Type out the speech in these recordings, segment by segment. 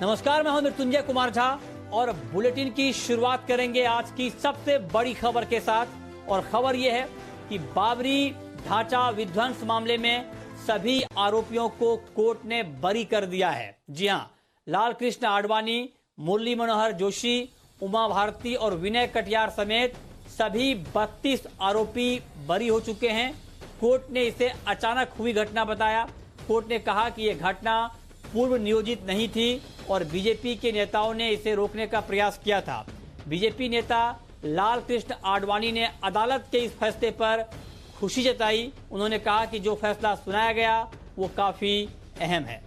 नमस्कार, मैं हूं मृत्युंजय कुमार झा और बुलेटिन की शुरुआत करेंगे आज की सबसे बड़ी खबर के साथ। और खबर यह है कि बाबरी ढांचा विध्वंस मामले में सभी आरोपियों को कोर्ट ने बरी कर दिया है। जी हां, लाल कृष्ण आडवाणी, मुरली मनोहर जोशी, उमा भारती और विनय कटियार समेत सभी 32 आरोपी बरी हो चुके हैं। कोर्ट ने इसे अचानक हुई घटना बताया। कोर्ट ने कहा कि यह घटना पूर्व नियोजित नहीं थी और बीजेपी के नेताओं ने इसे रोकने का प्रयास किया था। बीजेपी नेता लाल कृष्ण आडवाणी ने अदालत के इस फैसले पर खुशी जताई। उन्होंने कहा कि जो फैसला सुनाया गया वो काफी अहम है।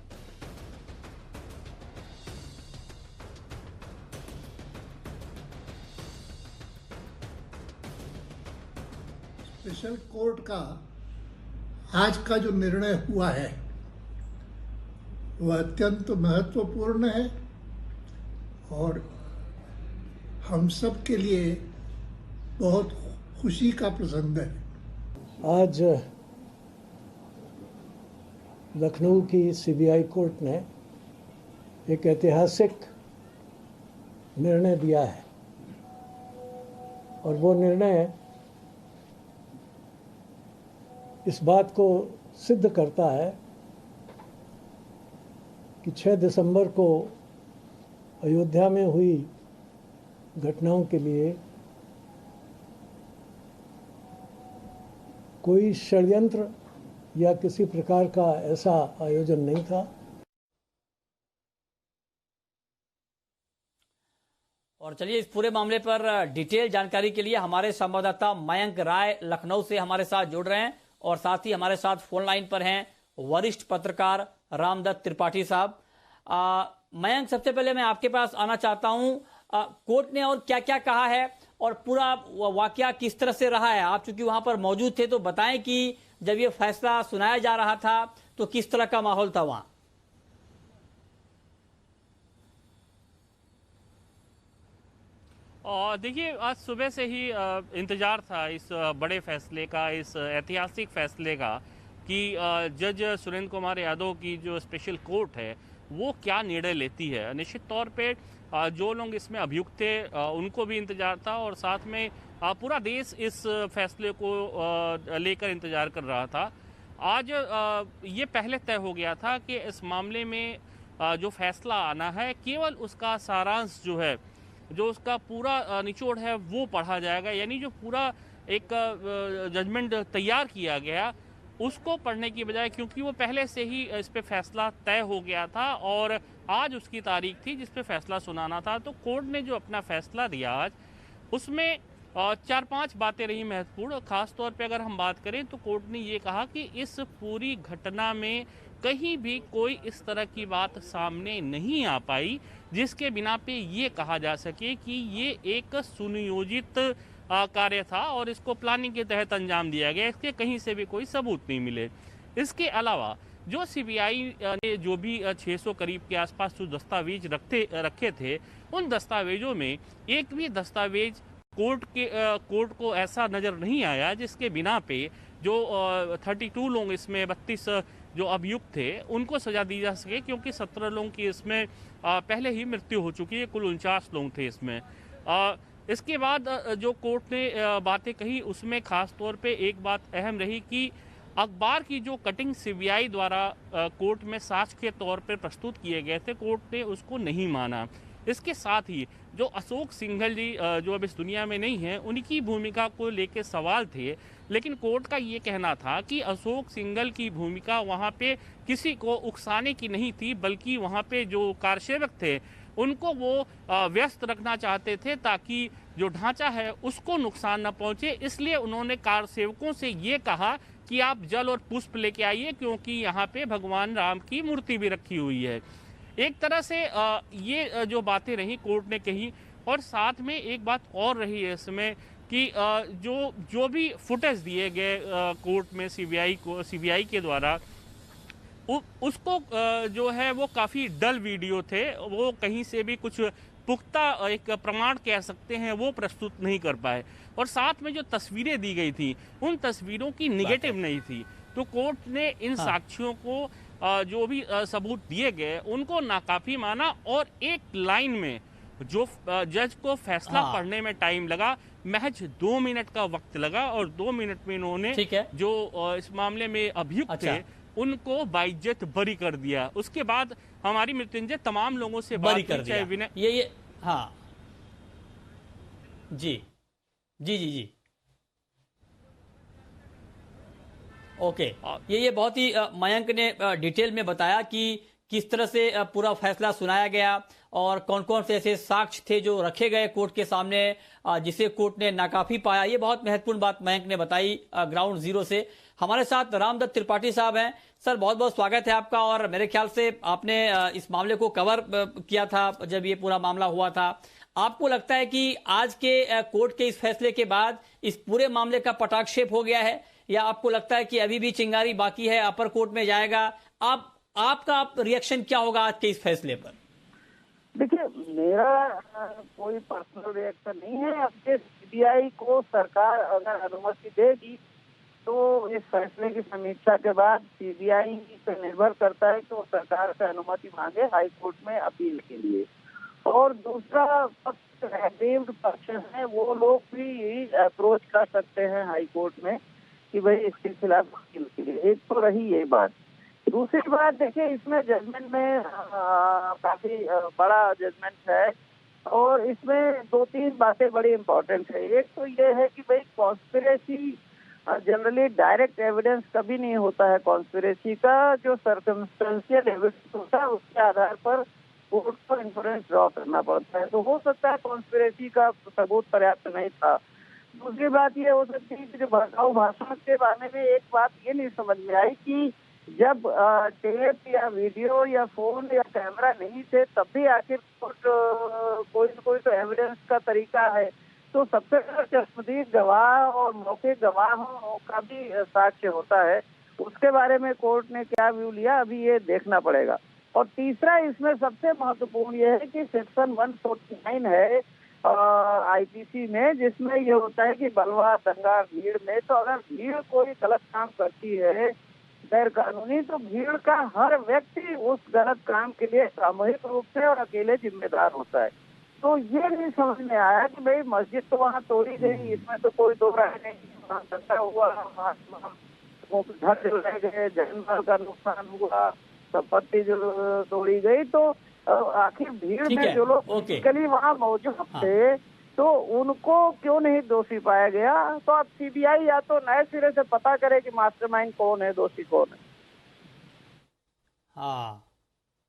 स्पेशल कोर्ट का आज का जो निर्णय हुआ है वह अत्यंत महत्वपूर्ण है और हम सब के लिए बहुत खुशी का प्रसंग है। आज लखनऊ की सीबीआई कोर्ट ने एक ऐतिहासिक निर्णय दिया है और वो निर्णय इस बात को सिद्ध करता है कि 6 दिसंबर को अयोध्या में हुई घटनाओं के लिए कोई षड्यंत्र या किसी प्रकार का ऐसा आयोजन नहीं था। और चलिए, इस पूरे मामले पर डिटेल जानकारी के लिए हमारे संवाददाता मयंक राय लखनऊ से हमारे साथ जुड़ रहे हैं और साथ ही हमारे साथ फोन लाइन पर हैं वरिष्ठ पत्रकार रामदत्त त्रिपाठी साहब। मयंक, सबसे पहले मैं आपके पास आना चाहता हूं, कोर्ट ने और क्या क्या कहा है और पूरा वाकया किस तरह से रहा है। आप चूंकि वहां पर मौजूद थे तो बताएं कि जब ये फैसला सुनाया जा रहा था तो किस तरह का माहौल था वहां। और देखिए, आज सुबह से ही इंतजार था इस बड़े फैसले का, इस ऐतिहासिक फैसले का कि जज सुरेंद्र कुमार यादव की जो स्पेशल कोर्ट है वो क्या निर्णय लेती है। निश्चित तौर पे जो लोग इसमें अभियुक्त थे उनको भी इंतजार था और साथ में पूरा देश इस फैसले को लेकर इंतजार कर रहा था। आज ये पहले तय हो गया था कि इस मामले में जो फैसला आना है केवल उसका सारांश जो है, जो उसका पूरा निचोड़ है वो पढ़ा जाएगा। यानी जो पूरा एक जजमेंट तैयार किया गया उसको पढ़ने की बजाय, क्योंकि वो पहले से ही इस पे फैसला तय हो गया था और आज उसकी तारीख थी जिस पे फैसला सुनाना था, तो कोर्ट ने जो अपना फैसला दिया आज उसमें 4-5 बातें रही महत्वपूर्ण। खास तौर पे अगर हम बात करें तो कोर्ट ने ये कहा कि इस पूरी घटना में कहीं भी कोई इस तरह की बात सामने नहीं आ पाई जिसके बिना पे ये कहा जा सके कि ये एक सुनियोजित कार्य था और इसको प्लानिंग के तहत अंजाम दिया गया। इसके कहीं से भी कोई सबूत नहीं मिले। इसके अलावा जो सीबीआई ने जो भी 600 करीब के आसपास जो दस्तावेज रखे थे, उन दस्तावेजों में एक भी दस्तावेज कोर्ट को ऐसा नज़र नहीं आया जिसके बिना पे जो 32 लोग इसमें 32 जो अभियुक्त थे उनको सजा दी जा सके, क्योंकि 17 लोगों की इसमें पहले ही मृत्यु हो चुकी है। कुल 49 लोग थे इसमें। इसके बाद जो कोर्ट ने बातें कही उसमें खास तौर पे एक बात अहम रही कि अखबार की जो कटिंग सीबीआई द्वारा कोर्ट में साक्ष्य के तौर पर प्रस्तुत किए गए थे, कोर्ट ने उसको नहीं माना। इसके साथ ही जो अशोक सिंघल जी जो अब इस दुनिया में नहीं है, उनकी भूमिका को लेकर सवाल थे, लेकिन कोर्ट का ये कहना था कि अशोक सिंघल की भूमिका वहाँ पे किसी को उकसाने की नहीं थी, बल्कि वहाँ पे जो कार्यसेवक थे उनको वो व्यस्त रखना चाहते थे ताकि जो ढांचा है उसको नुकसान न पहुँचे। इसलिए उन्होंने कार्यसेवकों से ये कहा कि आप जल और पुष्प लेके आइए, क्योंकि यहाँ पे भगवान राम की मूर्ति भी रखी हुई है। एक तरह से ये जो बातें रही कोर्ट ने कही। और साथ में एक बात और रही है इसमें कि जो भी फुटेज दिए गए कोर्ट में सीबीआई के द्वारा, उसको जो है वो काफ़ी डल वीडियो थे। वो कहीं से भी कुछ पुख्ता एक प्रमाण कह सकते हैं वो प्रस्तुत नहीं कर पाए। और साथ में जो तस्वीरें दी गई थी उन तस्वीरों की निगेटिव नहीं थी। तो कोर्ट ने इन साक्ष्यों को जो भी सबूत दिए गए उनको नाकाफी माना और एक लाइन में जो जज को फैसला हाँ। पढ़ने में टाइम लगा, महज 2 मिनट का वक्त लगा और 2 मिनट में इन्होंने ठीक है। जो इस मामले में अभियुक्त अच्छा। थे उनको बाइज्जत बरी कर दिया। उसके बाद हमारी मृत्युंजय तमाम लोगों से बात बरी की, कर दिया चाहे विनय ये हाँ जी जी जी जी ओके। ये बहुत ही मयंक ने डिटेल में बताया कि किस तरह से पूरा फैसला सुनाया गया और कौन कौन से ऐसे साक्ष्य थे जो रखे गए कोर्ट के सामने, जिसे कोर्ट ने नाकाफी पाया। ये बहुत महत्वपूर्ण बात मयंक ने बताई ग्राउंड जीरो से। हमारे साथ रामदत्त त्रिपाठी साहब हैं। सर बहुत बहुत स्वागत है आपका। और मेरे ख्याल से आपने इस मामले को कवर किया था जब ये पूरा मामला हुआ था। आपको लगता है कि आज के कोर्ट के इस फैसले के बाद इस पूरे मामले का पटाक्षेप हो गया है, या आपको लगता है कि अभी भी चिंगारी बाकी है, अपर कोर्ट में जाएगा? आपका रिएक्शन क्या होगा आज के इस फैसले पर? देखिए, मेरा कोई पर्सनल रिएक्शन नहीं है। अब के सीबीआई को सरकार अगर अनुमति देगी तो इस फैसले की समीक्षा के बाद सीबीआई पर निर्भर करता है कि वो सरकार से अनुमति मांगे हाई कोर्ट में अपील के लिए। और दूसरा पक्ष एग्रीव्ड पक्ष है, वो लोग भी अप्रोच कर सकते हैं हाई कोर्ट में कि भाई इसके खिलाफ अपील के लिए। एक तो रही ये बात। दूसरी बात, देखिए इसमें जजमेंट में काफी बड़ा जजमेंट है और इसमें 2-3 बातें बड़ी इम्पोर्टेंट है। एक तो ये है कि भाई कॉन्स्पिरेसी जनरली डायरेक्ट एविडेंस कभी नहीं होता है। कॉन्स्पिरेसी का जो सर्कमस्टेंशियल एविडेंस होता है उसके आधार पर कोर्ट को इन्फ्लुएंस ड्रॉ करना पड़ता है। तो हो सकता है कॉन्स्पिरेसी का सबूत पर्याप्त नहीं था। दूसरी बात ये हो सकती है कि जो भड़काऊ भाषण के बारे में एक बात ये नहीं समझ में आई कि जब टेप या वीडियो या फोन या कैमरा नहीं थे तब भी आखिर कोई न कोई तो एविडेंस का तरीका है। तो सबसे बड़ा चश्मदीद गवाह और मौके गवाहों का भी साक्ष्य होता है। उसके बारे में कोर्ट ने क्या व्यू लिया अभी ये देखना पड़ेगा। और तीसरा इसमें सबसे महत्वपूर्ण ये है कि सेक्शन 149 है आईपीसी में, जिसमें ये होता है कि बलवा दंगा भीड़ में, तो अगर भीड़ कोई गलत काम करती है गैर कानूनी, तो भीड़ का हर व्यक्ति उस गलत काम के लिए सामूहिक रूप से और अकेले जिम्मेदार होता है। तो ये नहीं समझ में आया कि भाई मस्जिद तो वहाँ तोड़ी गई, इसमें तो कोई दो राय नहीं, वहाँ दंगा हुआ, घर जलाए गए, जानमाल का नुकसान हुआ, संपत्ति जो तोड़ी गई, तो आखिर भीड़ में जो लोग फिजिकली वहाँ मौजूद थे तो उनको क्यों नहीं दोषी पाया गया? तो अब सीबीआई या तो नए सिरे से पता करे कि मास्टरमाइंड कौन है, दोषी कौन है। हाँ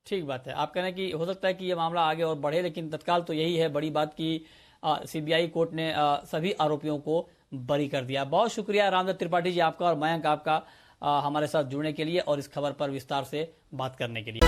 ठीक बात है। आप कह रहे हैं कि हो सकता है कि ये मामला आगे और बढ़े, लेकिन तत्काल तो यही है बड़ी बात कि सीबीआई कोर्ट ने सभी आरोपियों को बरी कर दिया। बहुत शुक्रिया रामदत्त त्रिपाठी जी आपका और मयंक आपका हमारे साथ जुड़ने के लिए और इस खबर पर विस्तार से बात करने के लिए।